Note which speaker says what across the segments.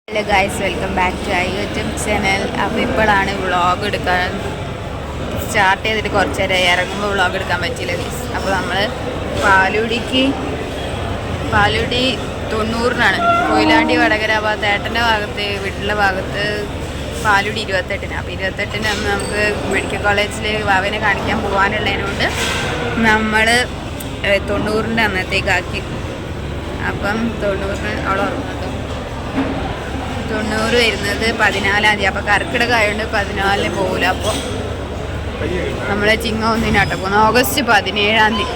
Speaker 1: Hello guys, welcome back to my YouTube channel. അപ്പോൾ ഇപ്പോഴാണ് vlog എടുക്കാൻ സ്റ്റാർട്ട് ചെയ്തിട്ട് കുറച്ച് നേരം ഇറങ്ങുമ്പോൾ വ്ളോഗ് എടുക്കാൻ പറ്റിയില്ല ഗൈസ്. അപ്പോൾ നമ്മൾ പാലുടി 90-നാണ്, കൊയിലാണ്ടി വടകര ഭാഗത്ത് ഏട്ടൻ്റെ ഭാഗത്ത് വീട്ടിലെ ഭാഗത്ത് പാലുടി 28-ന്. അപ്പോൾ 28-ന് അന്ന് നമുക്ക് മെഡിക്കൽ കോളേജിൽ വാവനെ കാണിക്കാൻ പോകാനുള്ളതിനോണ്ട് നമ്മൾ 90-ൻ്റെ അന്നത്തേക്കാക്കി. അപ്പം 90-ന് അവൾ ഉറങ്ങുന്നത് 90 വരുന്നത് 14-ാം തീയതി. അപ്പോൾ കർക്കിടകമായതുകൊണ്ട് 14-ന് പോകില്ല. അപ്പോൾ നമ്മളെ ചിങ്ങ പോകുന്നു ഓഗസ്റ്റ് 17-ാം തീയതി.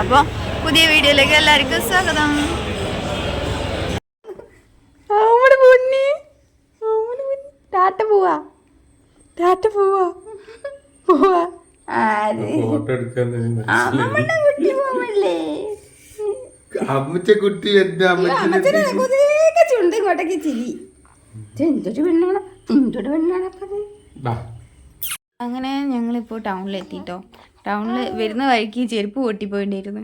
Speaker 1: അപ്പോൾ പുതിയ വീഡിയോയിലേക്ക് എല്ലാവർക്കും സ്വാഗതം. ടാറ്റ പോവാ
Speaker 2: അമ്മച്ചക്കുട്ടി
Speaker 1: ചുണ്ട് കൊട്ടക്ക് ചിരി എന്തൊരു പെണ്ണാണ്, എന്തൊരു പെണ്ണാണ്. അങ്ങനെ ഞങ്ങളിപ്പോൾ ടൗണിലെത്തിട്ടോ. ടൗണിൽ വരുന്ന വഴിക്ക് ചെരുപ്പ് പൊട്ടിപ്പോയിട്ടായിരുന്നു.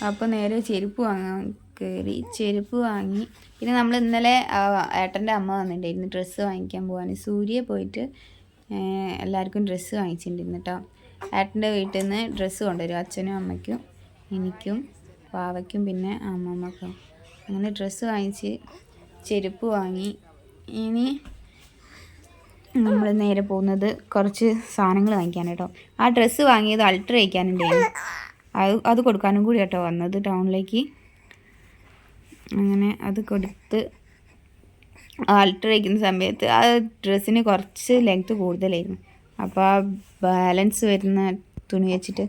Speaker 1: അപ്പോൾ നേരെ ചെരുപ്പ് വാങ്ങാൻ കയറി, ചെരുപ്പ് വാങ്ങി. പിന്നെ നമ്മൾ ഇന്നലെ ഏട്ടൻ്റെ അമ്മ വന്നിട്ടുണ്ടായിരുന്നു ഡ്രസ്സ് വാങ്ങിക്കാൻ പോകാൻ. സൂര്യ പോയിട്ട് എല്ലാവർക്കും ഡ്രസ്സ് വാങ്ങിച്ചിട്ടുണ്ടായിരുന്നു കേട്ടോ. ഏട്ടൻ്റെ വീട്ടിൽ നിന്ന് ഡ്രസ്സ് കൊണ്ടുവരും, അച്ഛനും അമ്മയ്ക്കും എനിക്കും പാവയ്ക്കും പിന്നെ അമ്മമ്മക്കും. അങ്ങനെ ഡ്രസ്സ് വാങ്ങിച്ച് ചെരുപ്പ് വാങ്ങി. ഇനി നമ്മൾ നേരെ പോകുന്നത് കുറച്ച് സാധനങ്ങൾ വാങ്ങിക്കാൻ കേട്ടോ. ആ ഡ്രസ്സ് വാങ്ങിയത് അൾട്ടർ കഴിക്കാനുണ്ടായിരുന്നു, അത് കൊടുക്കാനും കൂടി കേട്ടോ വന്നത് ടൗണിലേക്ക്. അങ്ങനെ അത് കൊടുത്ത് അൾട്ടർ കഴിക്കുന്ന സമയത്ത് ആ ഡ്രസ്സിന് കുറച്ച് ലെങ്ത്ത് കൂടുതലായിരുന്നു. അപ്പോൾ ആ ബാലൻസ് വരുന്ന തുണി വെച്ചിട്ട്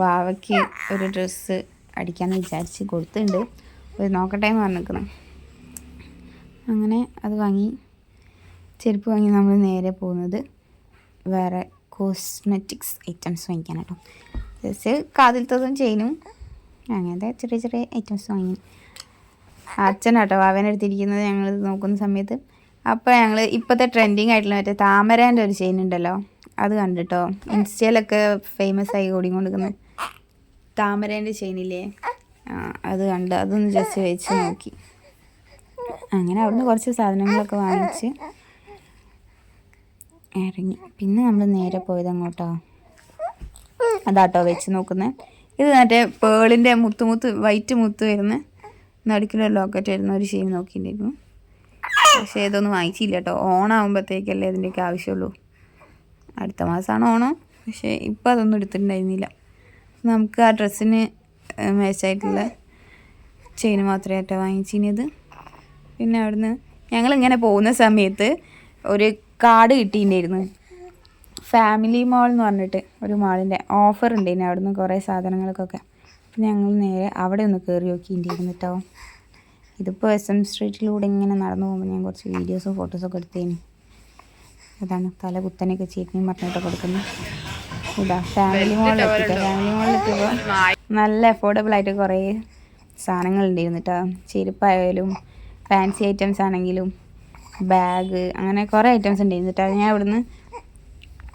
Speaker 1: വാവയ്ക്ക് ഒരു ഡ്രസ്സ് അടിക്കാമെന്ന് വിചാരിച്ച് കൊടുത്തിട്ടുണ്ട്. ഒരു നോക്കട്ടെ എന്ന് പറഞ്ഞിരിക്കണം. അങ്ങനെ അത് വാങ്ങി, ചെരുപ്പ് വാങ്ങി നമ്മൾ നേരെ പോകുന്നത് വേറെ കോസ്മെറ്റിക്സ് ഐറ്റംസ് വാങ്ങിക്കാൻ കേട്ടോ. ജസ്റ്റ് കാതിലത്തതും ചെയിനും അങ്ങനത്തെ ചെറിയ ചെറിയ ഐറ്റംസ് വാങ്ങി. അച്ഛനാട്ടോ വാവനെടുത്തിരിക്കുന്നത് ഞങ്ങൾ നോക്കുന്ന സമയത്ത്. അപ്പോൾ ഞങ്ങൾ ഇപ്പോഴത്തെ ട്രെൻഡിങ് ആയിട്ടുള്ള മറ്റേ താമരേൻ്റെ ഒരു ചെയിൻ ഉണ്ടല്ലോ, അത് കണ്ടിട്ടോ. ഇൻസ്റ്റയിലൊക്കെ ഫേമസ് ആയി ഓടിക്കൊണ്ടിരിക്കുന്നത് താമരേൻ്റെ ചെയിനില്ലേ, അത് കണ്ട് അതൊന്ന് ജസ്റ്റ് വെച്ച് നോക്കി. അങ്ങനെ അവിടുന്ന് കുറച്ച് സാധനങ്ങളൊക്കെ വാങ്ങിച്ച് ഇറങ്ങി. പിന്നെ നമ്മൾ നേരെ പോയത് അങ്ങോട്ടോ, അതാട്ടോ വെച്ച് നോക്കുന്നത്. ഇത് മറ്റേ പേളിൻ്റെ വൈറ്റ് മുത്ത് വരുന്ന നടുക്കിലൊരു ലോക്കറ്റ് വരുന്ന ഒരു ചെയിൻ നോക്കിയിട്ടുണ്ടായിരുന്നു. പക്ഷേ ഇതൊന്നും വാങ്ങിച്ചില്ല കേട്ടോ. ഓണാകുമ്പോഴത്തേക്കല്ലേ അതിൻ്റെയൊക്കെ ആവശ്യമുള്ളൂ. അടുത്ത മാസമാണ് ഓണം, പക്ഷേ ഇപ്പോൾ അതൊന്നും എടുത്തിട്ടുണ്ടായിരുന്നില്ല. നമുക്ക് ആ ഡ്രസ്സിന് മാച്ചായിട്ടുള്ള ചെയിൻ മാത്രമേ ആട്ടോ വാങ്ങിച്ചിരുന്നത്. പിന്നെ അവിടുന്ന് ഞങ്ങളിങ്ങനെ പോകുന്ന സമയത്ത് ഒരു കാർഡ് കിട്ടിയിട്ടുണ്ടായിരുന്നു, ഫാമിലി മാൾ എന്ന് പറഞ്ഞിട്ട് ഒരു മാളിൻ്റെ ഓഫർ ഉണ്ടായിരുന്നു. അവിടുന്ന് കുറേ സാധനങ്ങൾക്കൊക്കെ. അപ്പം ഞങ്ങൾ നേരെ അവിടെ ഒന്ന് കയറി നോക്കിയിട്ടുണ്ടായിരുന്നു കേട്ടോ. ഇതിപ്പോൾ SM സ്ട്രീറ്റിലൂടെ ഇങ്ങനെ നടന്നു പോകുമ്പോൾ ഞാൻ കുറച്ച് വീഡിയോസും ഫോട്ടോസൊക്കെ എടുത്തേന്. അതാണ് തല കുത്തനെയൊക്കെ ചീറ്റിനും പറഞ്ഞിട്ട് കൊടുക്കുന്നത്. ഇതാ ഫാമിലി മാളിലെത്തിയിട്ട്, ഫാമിലി മാളിലെത്തിയപ്പോൾ നല്ല അഫോർഡബിൾ ആയിട്ട് കുറേ സാധനങ്ങളുണ്ടായിരുന്നു കേട്ടോ. ചെരുപ്പായാലും ഫാൻസി ഐറ്റംസ് ആണെങ്കിലും ബാഗ്, അങ്ങനെ കുറേ ഐറ്റംസ് ഉണ്ടായിരുന്നു കേട്ടോ. ഞാൻ ഇവിടുന്ന്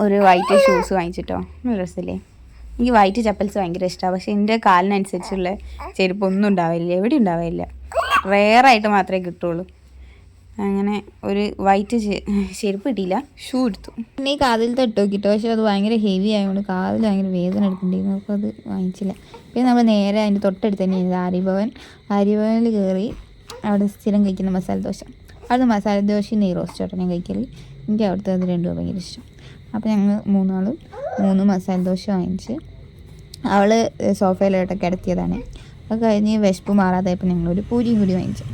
Speaker 1: ഒരു വൈറ്റ് ഷൂസ് വാങ്ങിച്ചിട്ടോ. നല്ല ഡ്രസ്സില്ലേ, എനിക്ക് വൈറ്റ് ചപ്പൽസ് ഭയങ്കര ഇഷ്ടമാണ്. പക്ഷേ എൻ്റെ കാലിനനുസരിച്ചുള്ള ചെരുപ്പൊന്നും ഉണ്ടാവില്ല, എവിടെ ഉണ്ടാവില്ല, റെയറായിട്ട് മാത്രമേ കിട്ടുള്ളൂ. അങ്ങനെ ഒരു വൈറ്റ് ചെരുപ്പ് കിട്ടിയില്ല, ഷൂ എടുത്തു. പിന്നെ ഈ കാതിൽ തട്ട് നോക്കിട്ടോ, പക്ഷേ അത് ഭയങ്കര ഹെവി ആയതുകൊണ്ട് കാതിൽ ഭയങ്കര വേദന എടുക്കുന്നുണ്ടായിരുന്നു. അപ്പോൾ അത് വാങ്ങിച്ചില്ല. പിന്നെ നമ്മൾ നേരെ അതിൻ്റെ തൊട്ടടുത്ത് തന്നെയായിരുന്നു ആര്യഭവനിൽ കയറി. അവിടെ സ്ഥിരം കഴിക്കുന്ന മസാല ദോശ, അവിടുന്ന് മസാല ദോശയും നെയ് റോസ്റ്റാട്ടോ ഞാൻ കഴിക്കൽ. എനിക്ക് അവിടുത്തെ അത് രണ്ടും ഭയങ്കര ഇഷ്ടം. അപ്പോൾ ഞങ്ങൾ 3 മസാല ദോശ വാങ്ങിച്ച് അവൾ സോഫയിലോട്ട് കിടത്തിയതാണ്. അത് കഴിഞ്ഞ് വിശപ്പ് മാറാതായപ്പോൾ ഞങ്ങളൊരു പൂരിയും കൂടി വാങ്ങിച്ചു.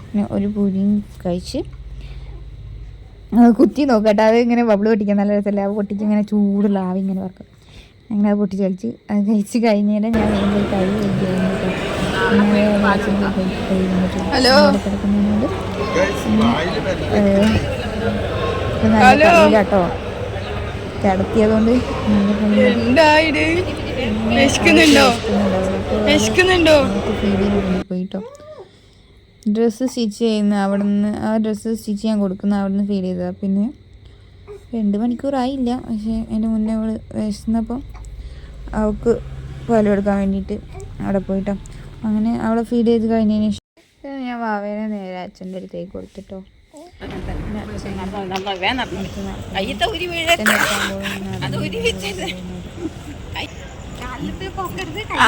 Speaker 1: പിന്നെ ഒരു പൂരിയും കഴിച്ച് കുത്തി നോക്കട്ടെ, അത് ഇങ്ങനെ ബബിൾ പൊട്ടിക്കാൻ നല്ല രസമല്ലേ. അത് പൊട്ടിച്ച് ഇങ്ങനെ ചൂടുള്ള ആവി ഇങ്ങനെ വറക്കും. ഞങ്ങൾ അത് പൊട്ടിച്ച് കളിച്ച് അത് കഴിച്ച് കഴിഞ്ഞേരം ഞാൻ വീണ്ടും കൈ കഴിക്കുന്നുണ്ട്. കേട്ടോ കിടത്തിയതുകൊണ്ട് പോയിട്ടോ. ഡ്രസ്സ് സ്റ്റിച്ച് ചെയ്യുന്ന അവിടുന്ന്, ആ ഡ്രസ്സ് സ്റ്റിച്ച് ചെയ്യാൻ കൊടുക്കുന്ന അവിടുന്ന് ഫീൽ ചെയ്തതാണ്. പിന്നെ 2 മണിക്കൂറായില്ല, പക്ഷേ അതിൻ്റെ മുന്നേ അവൾ വിശന്നപ്പം അവൾക്ക് പാൽ കൊടുക്കാൻ വേണ്ടിയിട്ട് അവിടെ പോയിട്ടോ. അങ്ങനെ അവളെ ഫീഡ് ചെയ്ത് കഴിഞ്ഞതിന് ശേഷം ഞാൻ വാവേനെ നേരെ അച്ഛൻ്റെ അടുത്തേക്ക് കൊടുത്തിട്ടോ.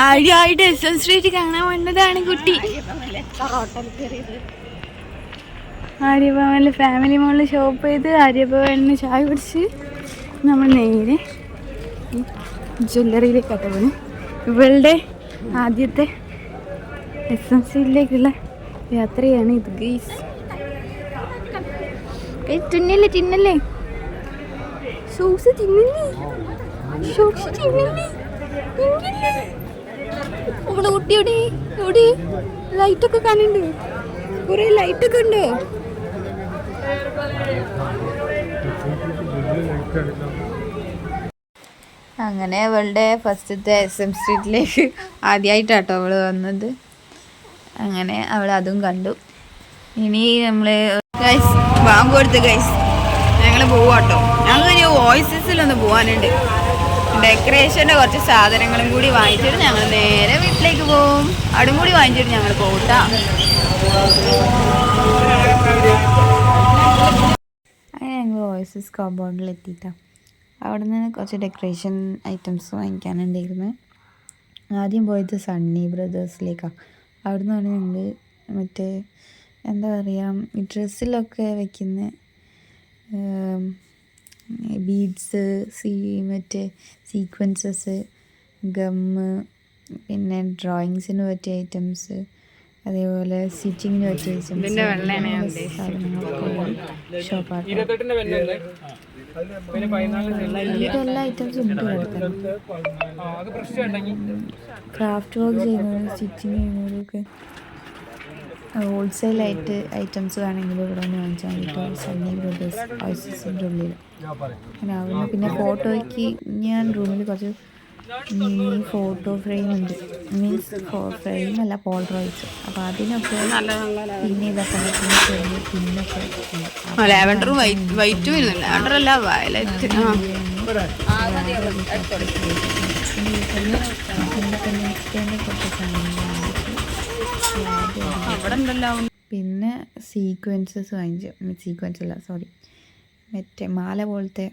Speaker 1: ആദ്യമായിട്ട് SM സ്ട്രീറ്റ് കാണാൻ വന്നതാണ് കുട്ടി. ആര്യഭവനിൽ ഫാമിലി മോളിൽ ഷോപ്പ് ചെയ്ത് ആര്യഭവനിൽ ചായ കുടിച്ച് നമ്മൾ നേരെ ജ്വല്ലറിയിലേക്കാണ് പോകുന്നത്. ഇവളുടെ ആദ്യത്തെ SM സ്ട്രീറ്റിലേക്കുള്ള യാത്രയാണ് ഇത് ഗൈസ്. തിന്നല്ലേ തിന്നല്ലേ ഷോക്സ് തിന്നല്ലേ ഷോക്സ് തിന്നല്ലേ. നമ്മുടെ കുട്ടി എവിടെ എവിടെ ലൈറ്റൊക്കെ കാണുന്നുണ്ട്, കുറെ ലൈറ്റൊക്കെ ഉണ്ടോ? അങ്ങനെ അവളുടെ ഫസ്റ്റത്തെ SM സ്ട്രീറ്റിലേക്ക് ആദ്യമായിട്ടാട്ടോ അവൾ വന്നത്. അങ്ങനെ അവൾ അതും കണ്ടു. ഇനി നമ്മൾ ഗൈസ് ബാങ്ക് കൊടുത്ത് ഗൈസ് ഞങ്ങൾ പോവാട്ടോ. ഞങ്ങൾ ഇനി ഓയിസിലൊന്ന് പോകാനുണ്ട്. ഡെക്കറേഷൻ്റെ കുറച്ച് സാധനങ്ങളും കൂടി വാങ്ങിച്ചിട്ട് ഞങ്ങൾ നേരെ വീട്ടിലേക്ക് പോവും. അതും കൂടി വാങ്ങിച്ചിട്ട് ഞങ്ങൾ പോകട്ടാ. അങ്ങനെ ഞങ്ങൾ ഓയിസിസ് കോമ്പൗണ്ടിൽ എത്തിയിട്ടാ. അവിടെ നിന്ന് കുറച്ച് ഡെക്കറേഷൻ ഐറ്റംസ് വാങ്ങിക്കാനുണ്ടായിരുന്നു. ആദ്യം പോയത് സണ്ണി ബ്രദേഴ്സിലേക്കാണ്. അവിടെ നിന്നാണ് ഞങ്ങൾ മറ്റേ എന്താ പറയുക ഡ്രസ്സിലൊക്കെ വയ്ക്കുന്ന ബീഡ്സ്, മറ്റേ സീക്വൻസസ്, ഗമ്മ്, പിന്നെ ഡ്രോയിങ്സിന് പറ്റിയ ഐറ്റംസ്, അതേപോലെ സ്റ്റിച്ചിങ്ങിന് പറ്റിയ ഐറ്റംസ് ഷോപ്പാണ്. എല്ലാ ഐറ്റംസും ഉണ്ട്. ക്രാഫ്റ്റ് വർക്ക് ചെയ്യുന്നവരും സ്റ്റിച്ചിങ് ചെയ്യുന്നവരൊക്കെ ഹോൾസെയിലായിട്ട് ഐറ്റംസ് വേണമെങ്കിൽ ഇവിടെ നിന്ന് വാങ്ങിച്ചാൽ കിട്ടും. സണ്ണി ബ്രദേഴ്സ് ഓയിസിൻ്റെ ഉള്ളിൽ. അങ്ങനെ അവിടുന്ന് പിന്നെ ഫോട്ടോയ്ക്ക് ഞാൻ റൂമിൽ കുറച്ച് ഫോട്ടോ ഫ്രെയിം ഉണ്ട്. മീൻസ് ഫ്രെയിം അല്ല, പോൾറോയിഡ്സ്. അപ്പോൾ അതിനൊക്കെ പിന്നെ ഇതൊക്കെ പിന്നൊക്കെ ലാവൻഡറും വൈറ്റും വരുന്നില്ല. ലാവൻഡർ അല്ല, വയലറ്റ്. പിന്നെ സീക്വൻസസ് വാങ്ങിച്ചു. സീക്വൻസ് അല്ല, സോറി, മറ്റേ മാല പോലത്തെ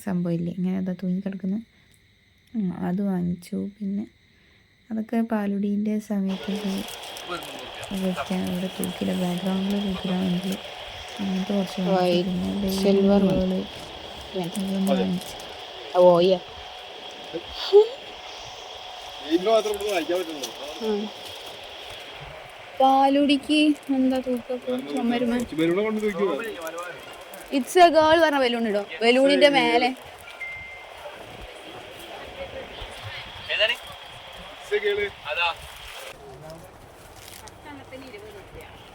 Speaker 1: സംഭവമില്ലേ, ഇങ്ങനെ അതാ തൂങ്ങിക്കിടക്കുന്നത്, അത് വാങ്ങിച്ചു. പിന്നെ അതൊക്കെ പാലുടീൻ്റെ സമയത്തൊക്കെ വെക്കാൻ ഇവിടെ തൂക്കില, ബാക്ക്ഗ്രൗണ്ടിൽ തൂക്കിലാണെങ്കിൽ അങ്ങനത്തെ കുറച്ച് സിൽവർ വാങ്ങിച്ചു. പാലുടിക്ക് എന്താ തൂക്കം? ഇറ്റ്സ് എ ഗേൾ പറഞ്ഞ ബലൂൺ ഇടോ. ബലൂണിന്റെ മേലെ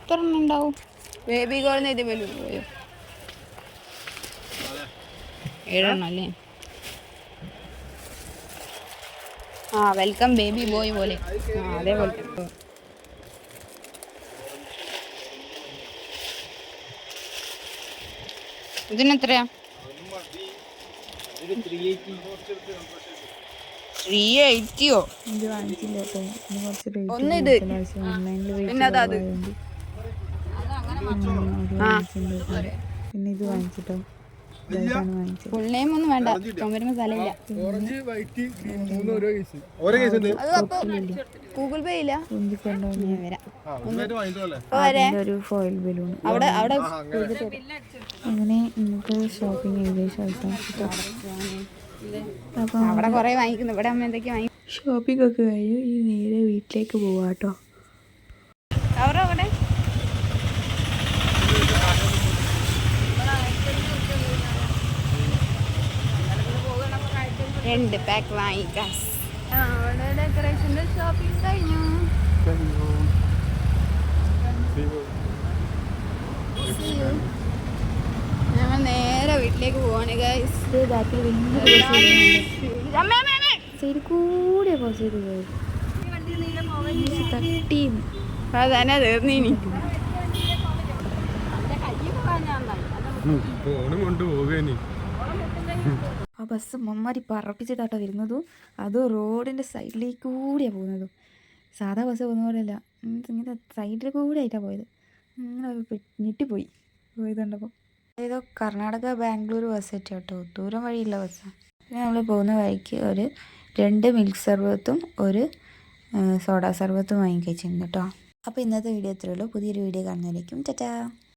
Speaker 1: എത്ര ഉണ്ടാവും? ബേബി ഗേൾ ഇത് ബലൂൺ പോയോ? 7 അല്ലേ? വെൽക്കം ബേബി ബോയ് പോലെ. അതേപോലെ ഇതിനെത്രയാ? 380യോ? ഇത് വാങ്ങിച്ചില്ല കേട്ടോ. ഒന്ന് ഇത് പിന്നെ അതത് പിന്നെ ഇത് വാങ്ങിച്ചിട്ടോ. ഫുൾ നെയിം ഒന്നും വേണ്ട, ചുമരുമ്പോ സ്ഥലമില്ല. ഗൂഗിൾ പേ ഇല്ല. ഒരു ഫോയിൽ ബലൂൺ അവിടെ. അങ്ങനെ നമുക്ക് ഷോപ്പിംഗ് ഏകദേശം അപ്പം അവിടെ കുറെ വാങ്ങിക്കുന്നു. ഇവിടെ അമ്മ എന്തൊക്കെയാ വാങ്ങി. ഷോപ്പിംഗ് ഒക്കെ കഴിഞ്ഞു. ഈ നേരെ വീട്ടിലേക്ക് പോവാട്ടോ. അവിടെ രണ്ട് പാക്ക് വാങ്ങിക്കാം. അവിടെ ഡെക്കറേഷൻ്റെ ഷോപ്പിംഗ് കഴിഞ്ഞു. ഞങ്ങൾ നേരെ വീട്ടിലേക്ക് പോവാണ് ഗൈസ്. ബാക്കിൽ സൈഡ് കൂടെ പോസ് ചെയ്ത് പോയി തട്ടി അതന്നെ തീർന്നീനി. ആ ബസ് മമ്മാരി പറപ്പിച്ചിട്ടാട്ടോ വരുന്നതും. അത് റോഡിൻ്റെ സൈഡിലേക്ക് കൂടിയാണ് പോകുന്നതും. സാധാ ബസ് പോകുന്ന പോലെയല്ല, ഇങ്ങനെ സൈഡിൽ കൂടെ ആയിട്ടാണ് പോയത്. ഇങ്ങനെ ഞെട്ടിപ്പോയി പോയത് കണ്ടപ്പോൾ. ഏതോ കർണാടക ബാംഗ്ലൂർ ബസ് കേട്ടോ, ദൂരം വഴിയുള്ള ബസ്സാണ്. പിന്നെ നമ്മൾ പോകുന്ന വഴിക്ക് ഒരു 2 മിൽക്ക് സർബത്തും ഒരു സോഡ സർബത്തും വാങ്ങി കഴിച്ചിട്ടുണ്ട് കേട്ടോ. അപ്പോൾ ഇന്നത്തെ വീഡിയോ ഇത്രയേ ഉള്ളൂ. പുതിയൊരു വീഡിയോ കാണുന്നതായിരിക്കും. ടാറ്റാ.